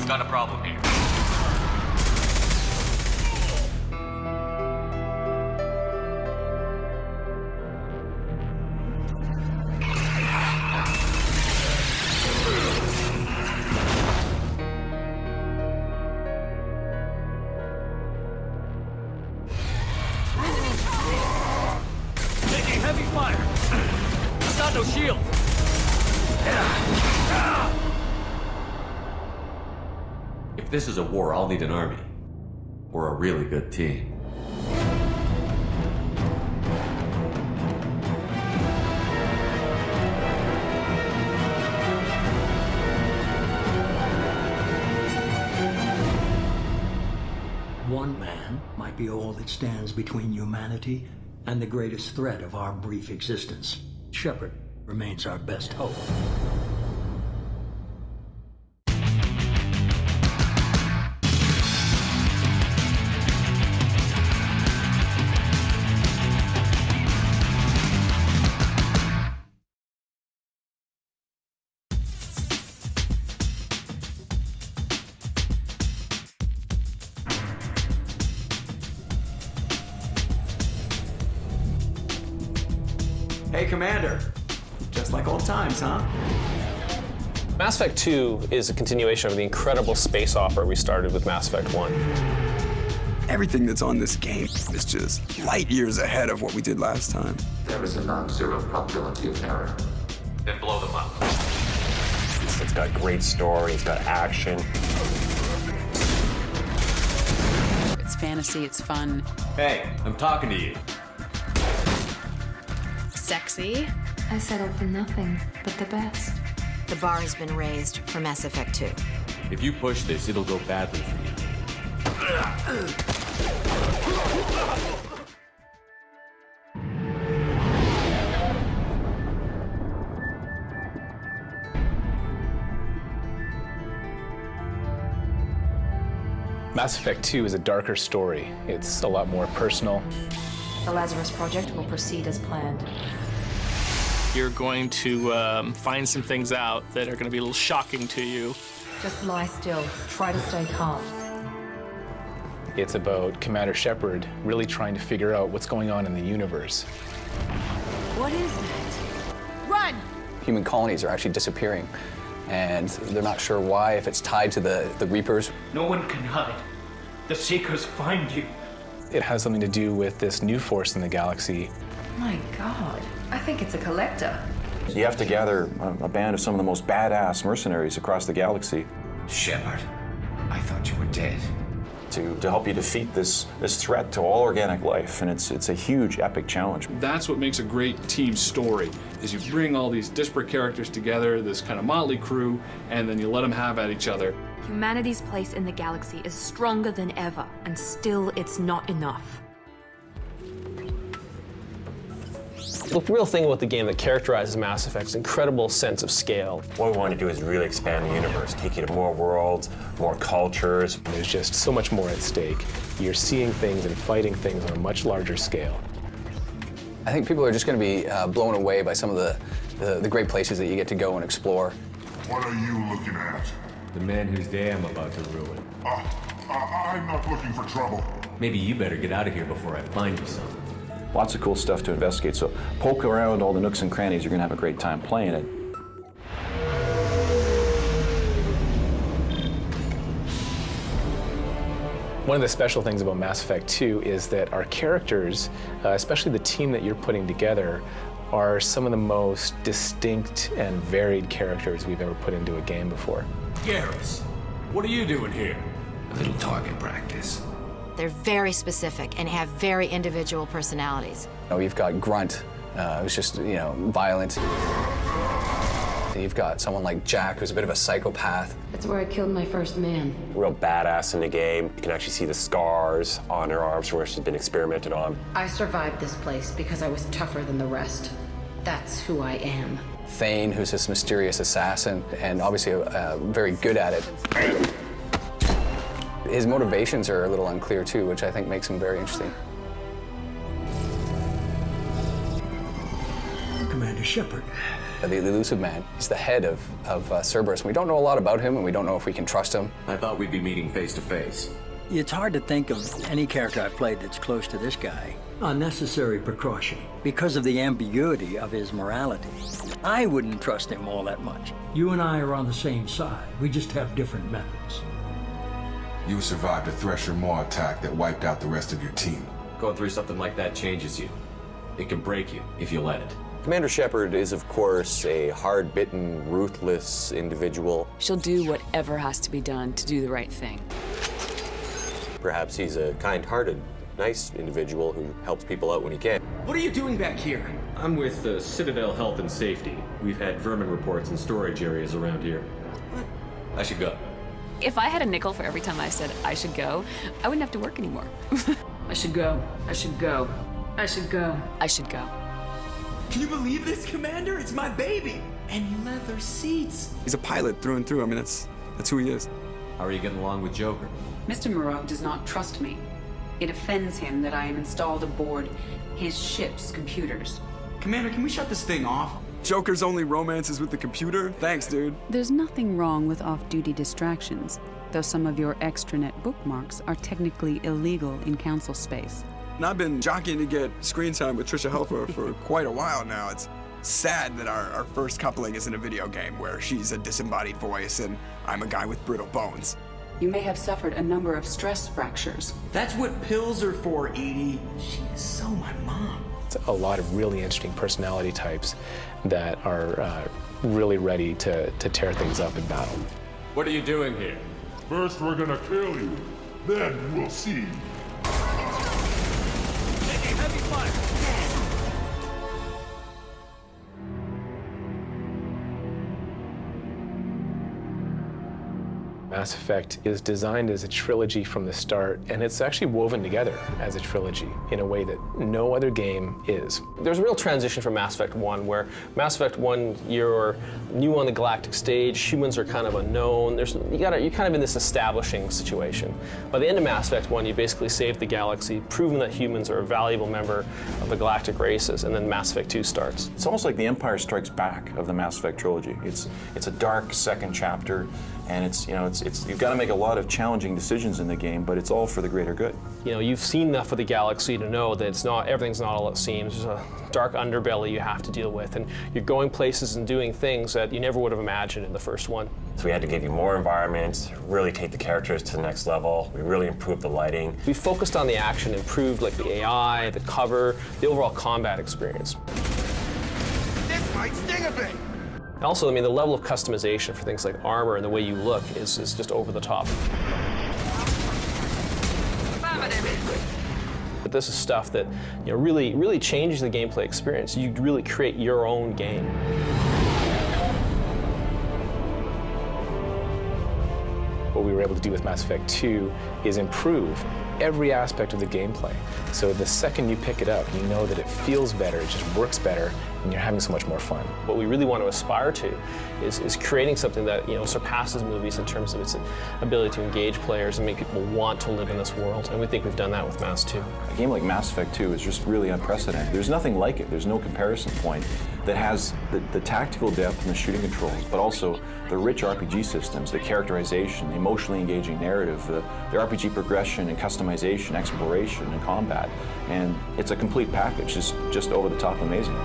Got a problem here. Taking heavy fire. I've got no shield. If this is a war, I'll lead an army. We're a really good team. One man might be all that stands between humanity and the greatest threat of our brief existence. Shepard remains our best hope. Hey, Commander. Just like old times, huh? Mass Effect 2 is a continuation of the incredible space opera we started with Mass Effect 1. Everything that's on this game is just light years ahead of what we did last time. There is a non-zero probability of error. Then blow them up. It's got great story, it's got action. It's fantasy, it's fun. Hey, I'm talking to you. Sexy. I settle for nothing but the best. The bar has been raised for Mass Effect 2. If you push this, it'll go badly for you. Mass Effect 2 is a darker story. It's a lot more personal. The Lazarus Project will proceed as planned. You're going to find some things out that are going to be a little shocking to you. Just lie still. Try to stay calm. It's about Commander Shepard really trying to figure out what's going on in the universe. What is that? Run! Human colonies are actually disappearing, and they're not sure why, if it's tied to the Reapers. No one can hide. The Seekers find you. It has something to do with this new force in the galaxy. My God, I think it's a collector. You have to gather a band of some of the most badass mercenaries across the galaxy. Shepard, I thought you were dead. To help you defeat this threat to all organic life, and it's a huge, epic challenge. That's what makes a great team story, is you bring all these disparate characters together, this kind of motley crew, and then you let them have at each other. Humanity's place in the galaxy is stronger than ever, and still it's not enough. The real thing about the game that characterizes Mass Effect's incredible sense of scale. What we want to do is really expand the universe, take you to more worlds, more cultures. There's just so much more at stake. You're seeing things and fighting things on a much larger scale. I think people are just going to be blown away by some of the great places that you get to go and explore. What are you looking at? The man whose day I'm about to ruin. I'm not looking for trouble. Maybe you better get out of here before I find you some. Lots of cool stuff to investigate, so poke around all the nooks and crannies. You're going to have a great time playing it. One of the special things about Mass Effect 2 is that our characters, especially the team that you're putting together, are some of the most distinct and varied characters we've ever put into a game before. Garrus, what are you doing here? A little target practice. They're very specific and have very individual personalities. You've got Grunt, who's just, violent. You've got someone like Jack, who's a bit of a psychopath. That's where I killed my first man. Real badass in the game. You can actually see the scars on her arms where she's been experimented on. I survived this place because I was tougher than the rest. That's who I am. Thane, who's this mysterious assassin, and obviously very good at it. His motivations are a little unclear too, which I think makes him very interesting. Commander Commander Shepard. The elusive man. He's the head of Cerberus. We don't know a lot about him, and we don't know if we can trust him. I thought we'd be meeting face to face. It's hard to think of any character I've played that's close to this guy. Unnecessary precaution because of the ambiguity of his morality. I wouldn't trust him all that much. You and I are on the same side. We just have different methods. You survived a Thresher Maw attack that wiped out the rest of your team. Going through something like that changes you. It can break you if you let it. Commander Shepard is, of course, a hard-bitten, ruthless individual. She'll do whatever has to be done to do the right thing. Perhaps he's a kind-hearted, nice individual who helps people out when he can. What are you doing back here? I'm with Citadel Health and Safety. We've had vermin reports in storage areas around here. What? I should go. If I had a nickel for every time I said I should go, I wouldn't have to work anymore. I should go. I should go. I should go. I should go. Can you believe this, Commander? It's my baby! And leather seats. He's a pilot through and through. I mean, that's who he is. How are you getting along with Joker? Mr. Moreau does not trust me. It offends him that I am installed aboard his ship's computers. Commander, can we shut this thing off? Joker's only romance is with the computer? Thanks, dude. There's nothing wrong with off-duty distractions, though some of your extranet bookmarks are technically illegal in council space. And I've been jockeying to get screen time with Trisha Helfer for quite a while now. It's sad that our first coupling is in a video game where she's a disembodied voice and I'm a guy with brittle bones. You may have suffered a number of stress fractures. That's what pills are for, Edie. She is so my mom. It's a lot of really interesting personality types that are really ready to tear things up in battle. What are you doing here? First we're gonna kill you, then we'll see. Taking heavy fire. Mass Effect is designed as a trilogy from the start, and it's actually woven together as a trilogy in a way that no other game is. There's a real transition from Mass Effect 1, where Mass Effect 1, you're new on the galactic stage, humans are kind of unknown, you're kind of in this establishing situation. By the end of Mass Effect 1, you basically saved the galaxy, proven that humans are a valuable member of the galactic races, and then Mass Effect 2 starts. It's almost like the Empire Strikes Back of the Mass Effect trilogy. It's a dark second chapter, and you've got to make a lot of challenging decisions in the game, but it's all for the greater good. You know, you've seen enough of the galaxy to know that everything's not all it seems. There's a dark underbelly you have to deal with, and you're going places and doing things that you never would have imagined in the first one. So we had to give you more environments, really take the characters to the next level. We really improved the lighting. We focused on the action, improved like the AI, the cover, the overall combat experience. This might sting a bit. Also, I mean, the level of customization for things like armor and the way you look is just over the top. But this is stuff that really changes the gameplay experience. You really create your own game. What we were able to do with Mass Effect 2 is improve every aspect of the gameplay. So the second you pick it up, you know that it feels better, it just works better, and you're having so much more fun. What we really want to aspire to is creating something that surpasses movies in terms of its ability to engage players and make people want to live in this world. And we think we've done that with Mass 2. A game like Mass Effect 2 is just really unprecedented. There's nothing like it. There's no comparison point that has the tactical depth and the shooting controls, but also the rich RPG systems, the characterization, the emotionally engaging narrative, the RPG progression and customization, exploration and combat. And it's a complete package, just over the top amazing.